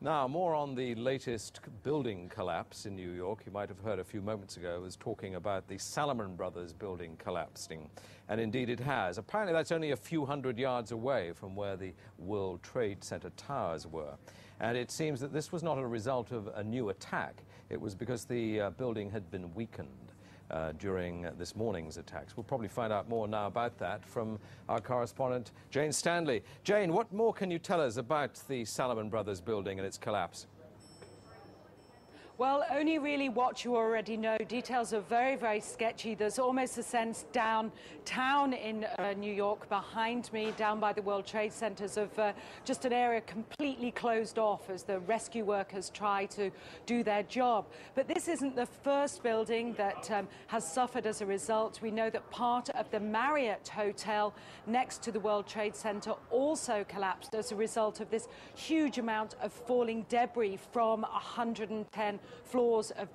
Now, more on the latest building collapse in New York. You might have heard a few moments ago, I was talking about the Salomon Brothers building collapsing. And indeed it has. Apparently that's only a few hundred yards away from where the World Trade Center towers were. And it seems that this was not a result of a new attack. It was because the building had been weakened during this morning's attacks. We'll probably find out more now about that from our correspondent, Jane Stanley. Jane, what more can you tell us about the Salomon Brothers building and its collapse? Well, only really what you already know. Details are very, very sketchy. There's almost a sense downtown in New York behind me, down by the World Trade Centers, of just an area completely closed off as the rescue workers try to do their job. But this isn't the first building that has suffered as a result. We know that part of the Marriott Hotel next to the World Trade Center also collapsed as a result of this huge amount of falling debris from 110 floors of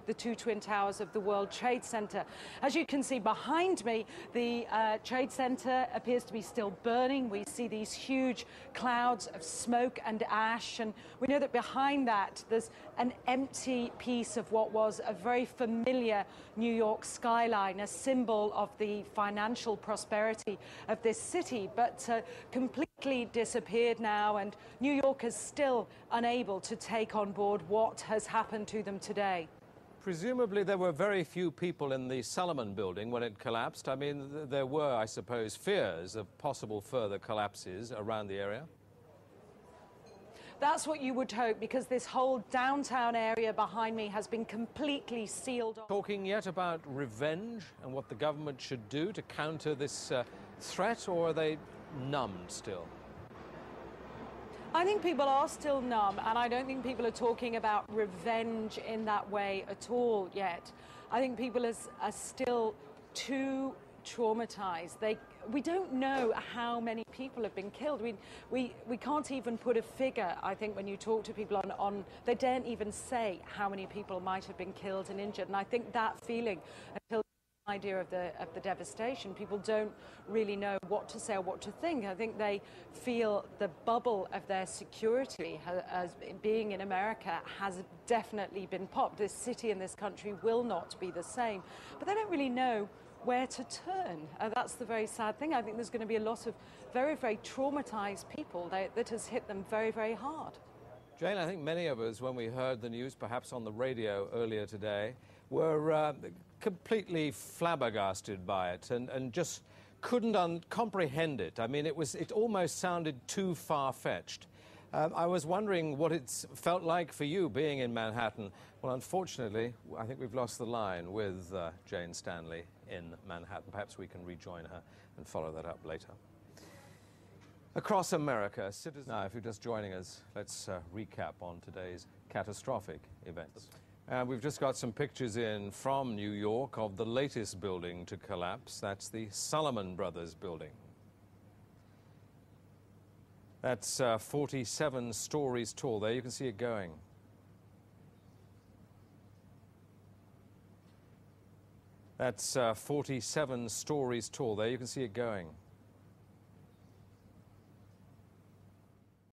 the two twin towers of the World Trade Center. As you can see behind me, the Trade Center appears to be still burning. We see these huge clouds of smoke and ash, and we know that behind that there's an empty piece of what was a very familiar New York skyline, a symbol of the financial prosperity of this city, but completely disappeared now, and New York is still unable to take on board what has happened to them today. Presumably there were very few people in the Salomon building when it collapsed. I mean, there were, I suppose, fears of possible further collapses around the area. That's what you would hope, because this whole downtown area behind me has been completely sealed off. Talking yet about revenge and what the government should do to counter this threat, or are they numbed still? I think people are still numb, and I don't think people are talking about revenge in that way at all yet. I think people are still too traumatized. We don't know how many people have been killed. We can't even put a figure. I think when you talk to people on they daren't even say how many people might have been killed and injured. And I think that feeling, until idea of the devastation, people don't really know what to say or what to think. I think they feel the bubble of their security as being in America has definitely been popped. This city and this country will not be the same, but they don't really know where to turn. That's the very sad thing. I think there's going to be a lot of very, very traumatized people that has hit them very, very hard. Jane, I think many of us, when we heard the news, perhaps on the radio earlier today, were completely flabbergasted by it and just couldn't comprehend it. I mean, it almost sounded too far-fetched. I was wondering what it's felt like for you being in Manhattan. Well, unfortunately, I think we've lost the line with Jane Stanley in Manhattan. Perhaps we can rejoin her and follow that up later. Across America, citizens... Now, if you're just joining us, let's recap on today's catastrophic events. We've just got some pictures in from New York of the latest building to collapse. That's the Salomon Brothers building. That's 47 stories tall. There you can see it going. That's 47 stories tall. There you can see it going.